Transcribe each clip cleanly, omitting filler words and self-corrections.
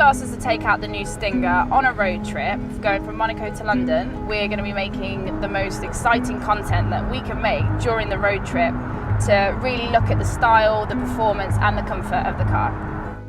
asked us to take out the new Stinger on a road trip, going from Monaco to London. We're going to be making the most exciting content that we can make during the road trip to really look at the style, the performance and the comfort of the car.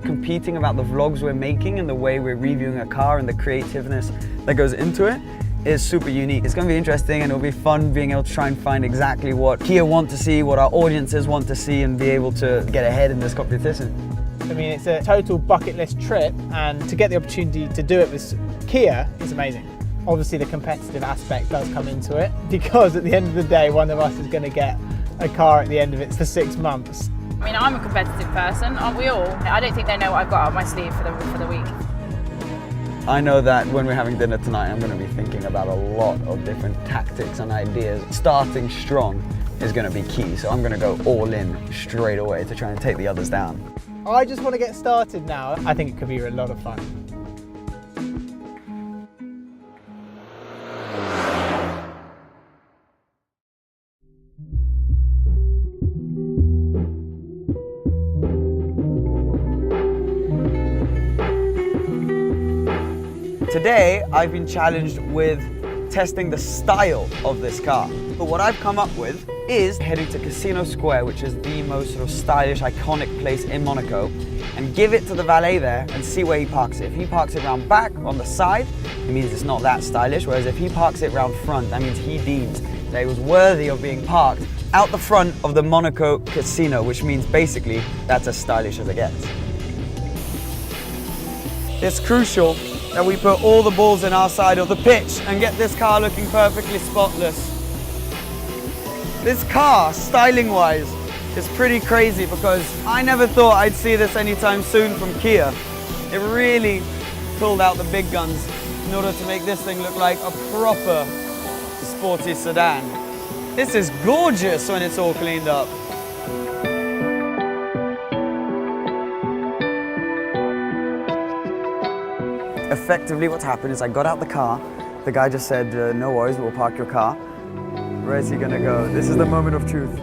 Competing about the vlogs we're making and the way we're reviewing a car and the creativeness that goes into it is super unique. It's going to be interesting and it'll be fun being able to try and find exactly what Kia want to see, what our audiences want to see, and be able to get ahead in this competition. I mean, it's a total bucket list trip, and to get the opportunity to do it with Kia is amazing. Obviously the competitive aspect does come into it, because at the end of the day one of us is going to get a car at the end of it for 6 months. I mean, I'm a competitive person, aren't we all? I don't think they know what I've got up my sleeve for the week. I know that when we're having dinner tonight, I'm going to be thinking about a lot of different tactics and ideas. Starting strong is going to be key, so I'm going to go all in straight away to try and take the others down. I just want to get started now. I think it could be a lot of fun. Today, I've been challenged with testing the style of this car. But what I've come up with is heading to Casino Square, which is the most sort of stylish, iconic place in Monaco, and give it to the valet there and see where he parks it. If he parks it round back, on the side, it means it's not that stylish, whereas if he parks it round front, that means he deems that it was worthy of being parked out the front of the Monaco Casino, which means basically that's as stylish as it gets. It's crucial that we put all the balls in our side of the pitch and get this car looking perfectly spotless. This car, styling-wise, is pretty crazy because I never thought I'd see this anytime soon from Kia. It really pulled out the big guns in order to make this thing look like a proper sporty sedan. This is gorgeous when it's all cleaned up. Effectively what's happened is I got out the car, the guy just said, no worries, we'll park your car. Where is he gonna go? This is the moment of truth.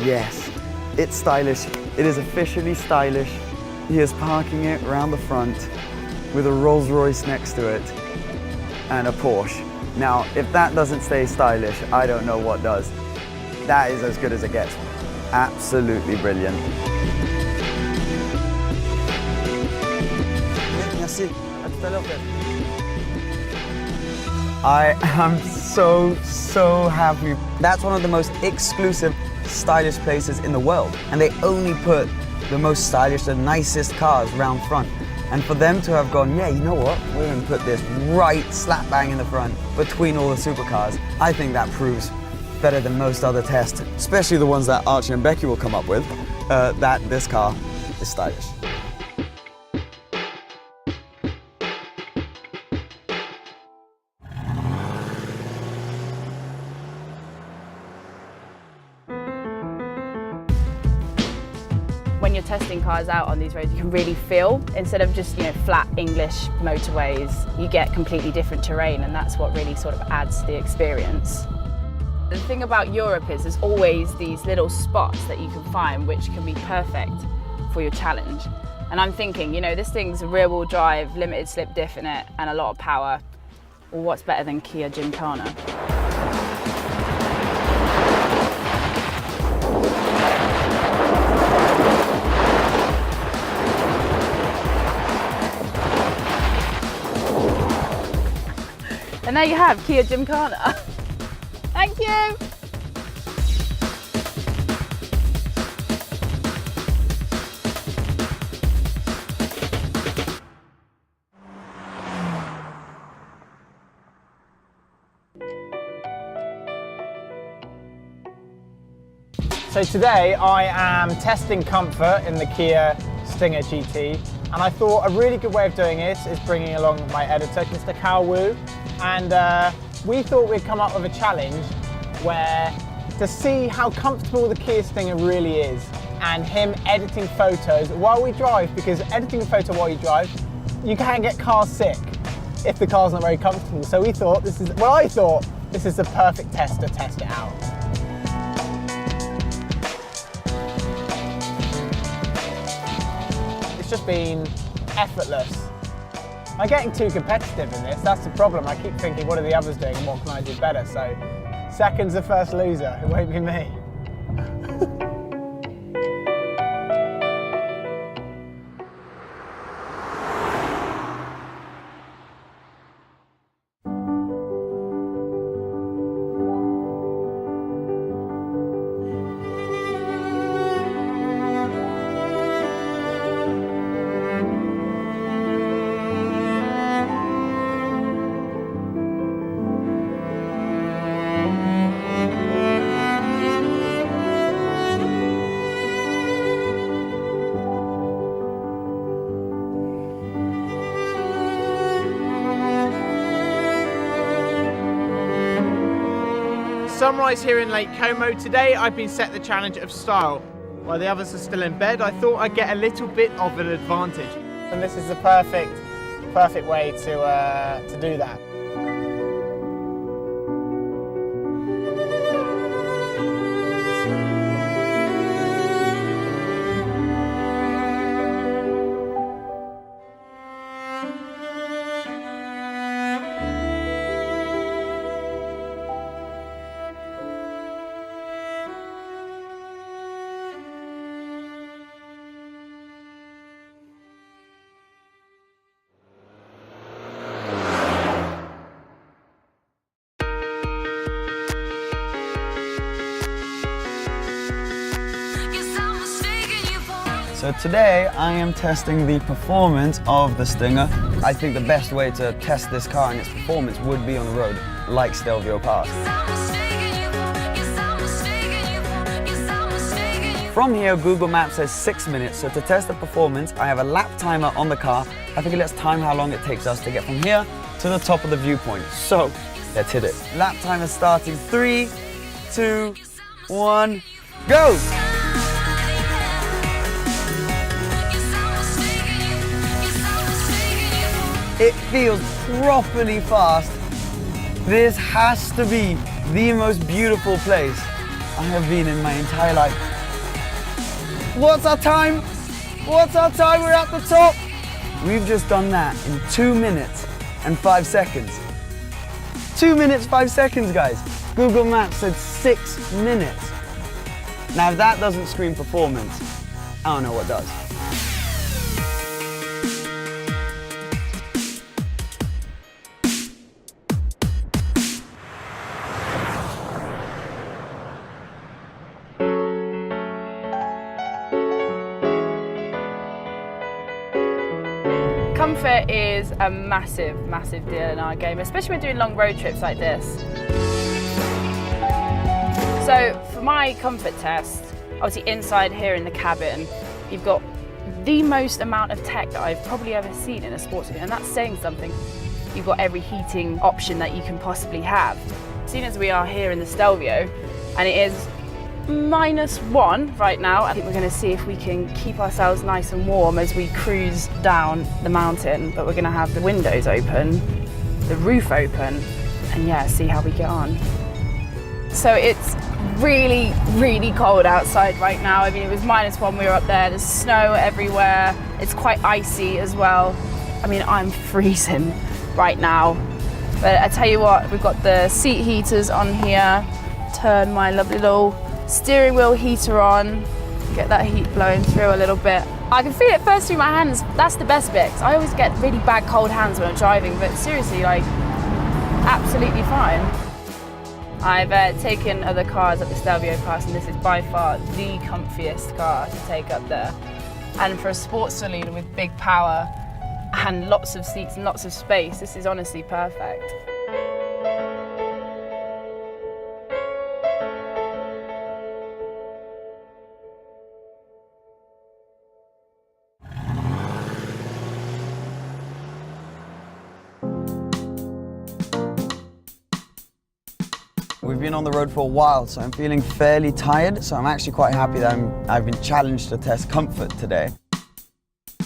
Yes, it's stylish. It is officially stylish. He is parking it around the front with a Rolls Royce next to it and a Porsche. Now, if that doesn't stay stylish, I don't know what does. That is as good as it gets. Absolutely brilliant. Merci. À tout à l'heure. I am so happy. That's one of the most exclusive, stylish places in the world. And they only put the most stylish, the nicest cars round front. And for them to have gone, yeah, you know what? We're going to put this right slap bang in the front between all the supercars. I think that proves better than most other tests, especially the ones that Archie and Becky will come up with, that this car is stylish. When you're testing cars out on these roads, you can really feel, instead of just, flat English motorways, you get completely different terrain, and that's what really sort of adds to the experience. The thing about Europe is there's always these little spots that you can find which can be perfect for your challenge. And I'm thinking, this thing's a rear-wheel drive, limited slip diff in it, and a lot of power. Well, what's better than Kia Gymkhana? And there you have Kia Gymkhana. Thank you. So today I am testing comfort in the Kia Stinger GT, and I thought a really good way of doing this is bringing along my editor, Mr. Kao Wu, and we thought we'd come up with a challenge where to see how comfortable the Kia Stinger really is, and him editing photos while we drive, because editing a photo while you drive, you can get car sick if the car's not very comfortable. So I thought this is the perfect test to test it out. just been effortless. I'm getting too competitive in this, that's the problem. I keep thinking, what are the others doing and what can I do better? So, second's the first loser, it won't be me. Sunrise here in Lake Como. Today I've been set the challenge of style. While the others are still in bed, I thought I'd get a little bit of an advantage. And this is the perfect way to do that. So today I am testing the performance of the Stinger. I think the best way to test this car and its performance would be on the road, like Stelvio Pass. From here, Google Maps says 6 minutes, so to test the performance, I have a lap timer on the car. I think let's time how long it takes us to get from here to the top of the viewpoint. So, let's hit it. Lap timer starting, 3, 2, 1, go! It feels properly fast. This has to be the most beautiful place I have been in my entire life. What's our time? What's our time? We're at the top. We've just done that in 2 minutes and 5 seconds. 2 minutes, 5 seconds, guys. Google Maps said 6 minutes. Now, if that doesn't scream performance, I don't know what does. Comfort is a massive deal in our game, especially when doing long road trips like this. So for my comfort test, obviously inside here in the cabin, you've got the most amount of tech that I've probably ever seen in a sports vehicle, and that's saying something. You've got every heating option that you can possibly have. Seeing as we are here in the Stelvio, and it is -1 right now, I think we're going to see if we can keep ourselves nice and warm as we cruise down the mountain, but we're going to have the windows open, the roof open, and yeah, see how we get on. So it's really cold outside right now. I mean, it was -1, we were up there, there's snow everywhere, it's quite icy as well. I mean, I'm freezing right now, but I tell you what, we've got the seat heaters on here, turn my lovely little steering wheel heater on, get that heat blowing through a little bit. I can feel it first through my hands. That's the best bit, 'cause I always get really bad cold hands when I'm driving, but seriously, like, absolutely fine. I've taken other cars up the Stelvio Pass, and this is by far the comfiest car to take up there. And for a sports saloon with big power and lots of seats and lots of space, this is honestly perfect. We've been on the road for a while, so I'm feeling fairly tired, so I'm actually quite happy that I've been challenged to test comfort today.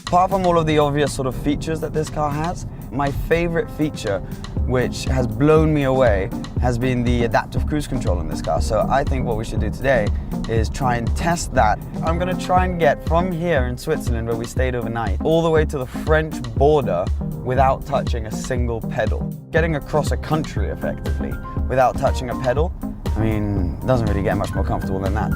Apart from all of the obvious sort of features that this car has, My favorite feature, which has blown me away, has been the adaptive cruise control in this car. So I think what we should do today is try and test that. I'm gonna try and get from here in Switzerland, where we stayed overnight, all the way to the French border without touching a single pedal. Getting across a country effectively without touching a pedal, I mean, it doesn't really get much more comfortable than that.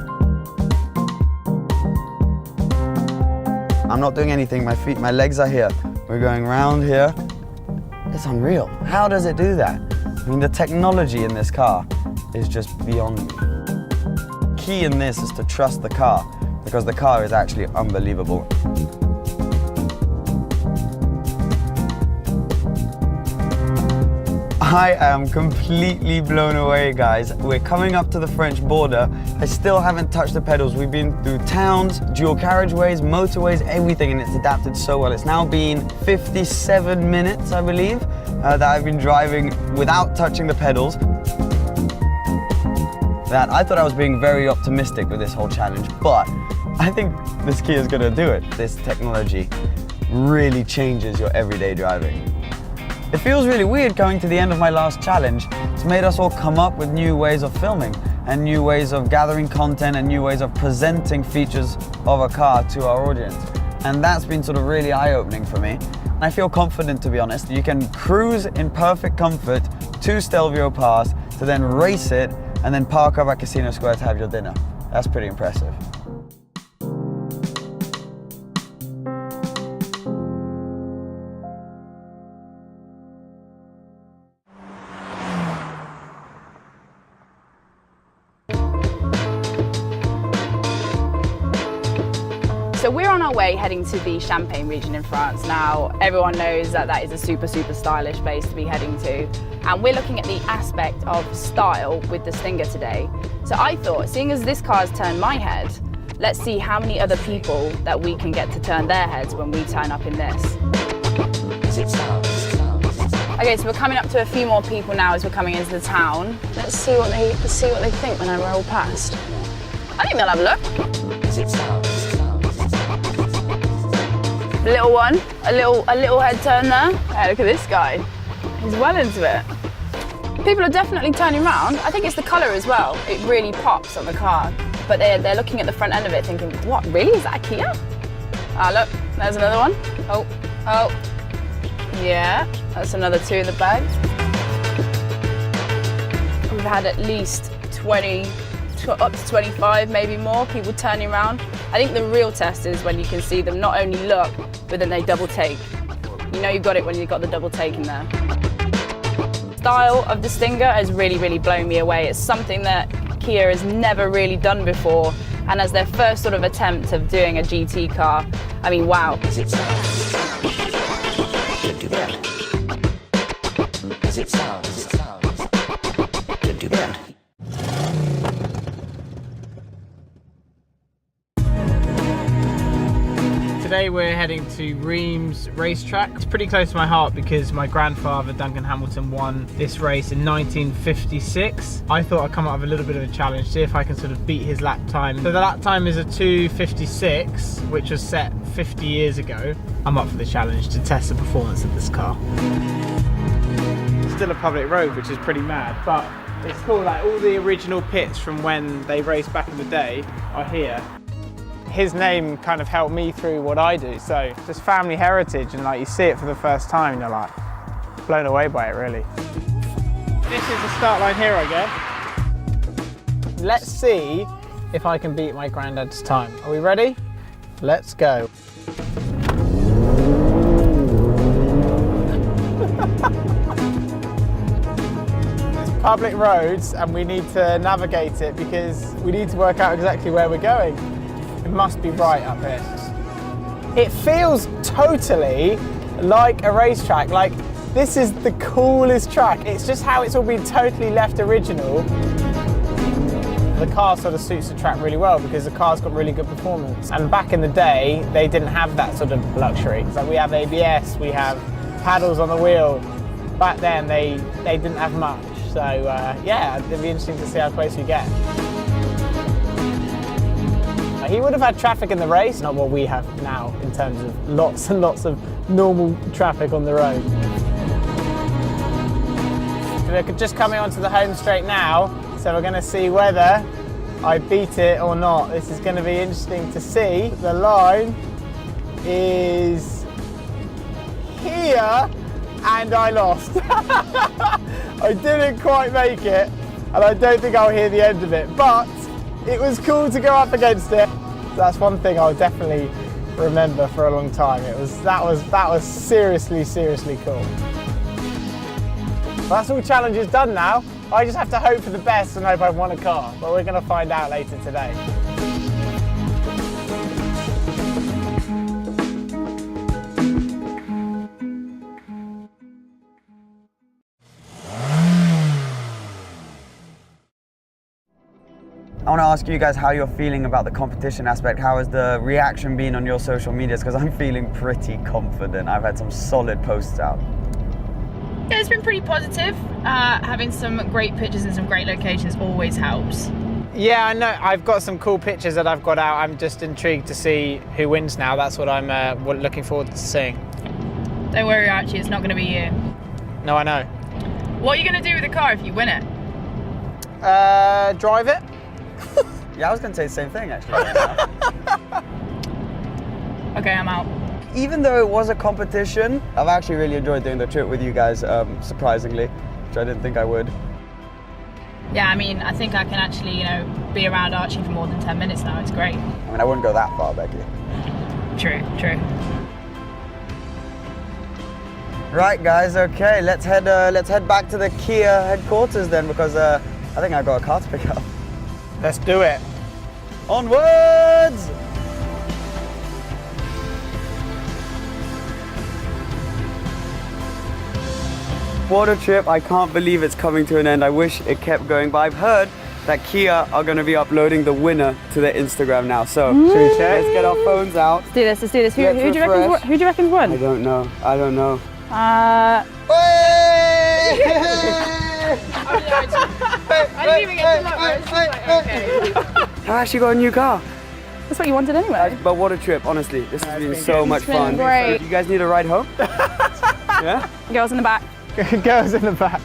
I'm not doing anything, my legs are here. We're going round here. It's unreal. How does it do that? I mean, the technology in this car is just beyond me. Key in this is to trust the car, because the car is actually unbelievable. I am completely blown away, guys. We're coming up to the French border. I still haven't touched the pedals. We've been through towns, dual carriageways, motorways, everything, and it's adapted so well. It's now been 57 minutes, I believe, that I've been driving without touching the pedals. That I thought I was being very optimistic with this whole challenge, but I think this Kia is gonna do it. This technology really changes your everyday driving. It feels really weird coming to the end of my last challenge. It's made us all come up with new ways of filming and new ways of gathering content and new ways of presenting features of a car to our audience. And that's been sort of really eye-opening for me. I feel confident, to be honest. You can cruise in perfect comfort to Stelvio Pass, to then race it and then park up at Casino Square to have your dinner. That's pretty impressive. So we're on our way heading to the Champagne region in France. Now, everyone knows that that is a super stylish place to be heading to. And we're looking at the aspect of style with the Stinger today. So I thought, seeing as this car's turned my head, let's see how many other people that we can get to turn their heads when we turn up in this. Okay, so we're coming up to a few more people now as we're coming into the town. Let's see what they think when I roll past. I think they'll have a look. Little one, a little head turn there. Hey, look at this guy. He's well into it. People are definitely turning around. I think it's the colour as well. It really pops on the car. But they're looking at the front end of it thinking, what, really? Is that a Kia? Ah, look, there's another one. Oh. Yeah, that's another two in the bag. We've had at least 20, up to 25, maybe more people turning around. I think the real test is when you can see them not only look, but then they double take. You know you've got it when you've got the double take in there. Style of the Stinger has really blown me away. It's something that Kia has never really done before, and as their first sort of attempt of doing a GT car, I mean, wow. Today we're heading to Reims racetrack. It's pretty close to my heart because my grandfather, Duncan Hamilton, won this race in 1956. I thought I'd come up with a little bit of a challenge, see if I can sort of beat his lap time. So the lap time is a 2:56, which was set 50 years ago. I'm up for the challenge to test the performance of this car. It's still a public road, which is pretty mad, but it's cool, like all the original pits from when they raced back in the day are here. His name kind of helped me through what I do, so just family heritage, and like you see it for the first time and you're like blown away by it, really. This is the start line here, I guess. Let's see if I can beat my granddad's time. Are we ready? Let's go. It's public roads and we need to navigate it because we need to work out exactly where we're going. It must be right up here. It feels totally like a racetrack. Like, this is the coolest track. It's just how it's all been totally left original. The car sort of suits the track really well because the car's got really good performance. And back in the day, they didn't have that sort of luxury. So we have ABS, we have paddles on the wheel. Back then, they didn't have much. So yeah, it'd be interesting to see how close we get. He would have had traffic in the race, not what we have now in terms of lots and lots of normal traffic on the road. We're just coming onto the home straight now, so we're going to see whether I beat it or not. This is going to be interesting to see. The line is here, and I lost. I didn't quite make it, and I don't think I'll hear the end of it, but it was cool to go up against it. That's one thing I'll definitely remember for a long time. That was seriously cool. That's all challenges done now. I just have to hope for the best and hope I've won a car, but we're going to find out later today. I want to ask you guys how you're feeling about the competition aspect. How has the reaction been on your social medias? Because I'm feeling pretty confident. I've had some solid posts out. Yeah, it's been pretty positive. Having some great pictures and some great locations always helps. Yeah, I know. I've got some cool pictures that I've got out. I'm just intrigued to see who wins now. That's what I'm looking forward to seeing. Don't worry, Archie, it's not going to be you. No, I know. What are you going to do with the car if you win it? Drive it. Yeah, I was going to say the same thing actually. Okay, I'm out. Even though it was a competition, I've actually really enjoyed doing the trip with you guys, surprisingly, which I didn't think I would. Yeah, I mean, I think I can actually, be around Archie for more than 10 minutes now. It's great. I mean, I wouldn't go that far, Becky. True. Right, guys. Okay, let's head back to the Kia headquarters then, because I think I've got a car to pick up. Let's do it. Onwards! What a trip. I can't believe it's coming to an end. I wish it kept going, but I've heard that Kia are going to be uploading the winner to their Instagram now. So let's get our phones out. Let's do this. Who Let's do you reckon's won? I don't know. I didn't even get to look. I was just like, okay. I actually got a new car. That's what you wanted anyway. But what a trip, honestly. This has been so much been fun. great. You guys need a ride home? Yeah? Girls in the back. Girls in the back.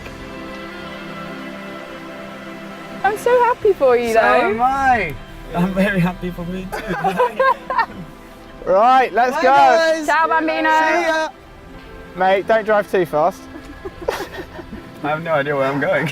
I'm so happy for you, So though. am I. I'm very happy for me too. Right, let's Bye, go. guys. Ciao, Bambino. See ya. Mate, don't drive too fast. I have no idea where I'm going.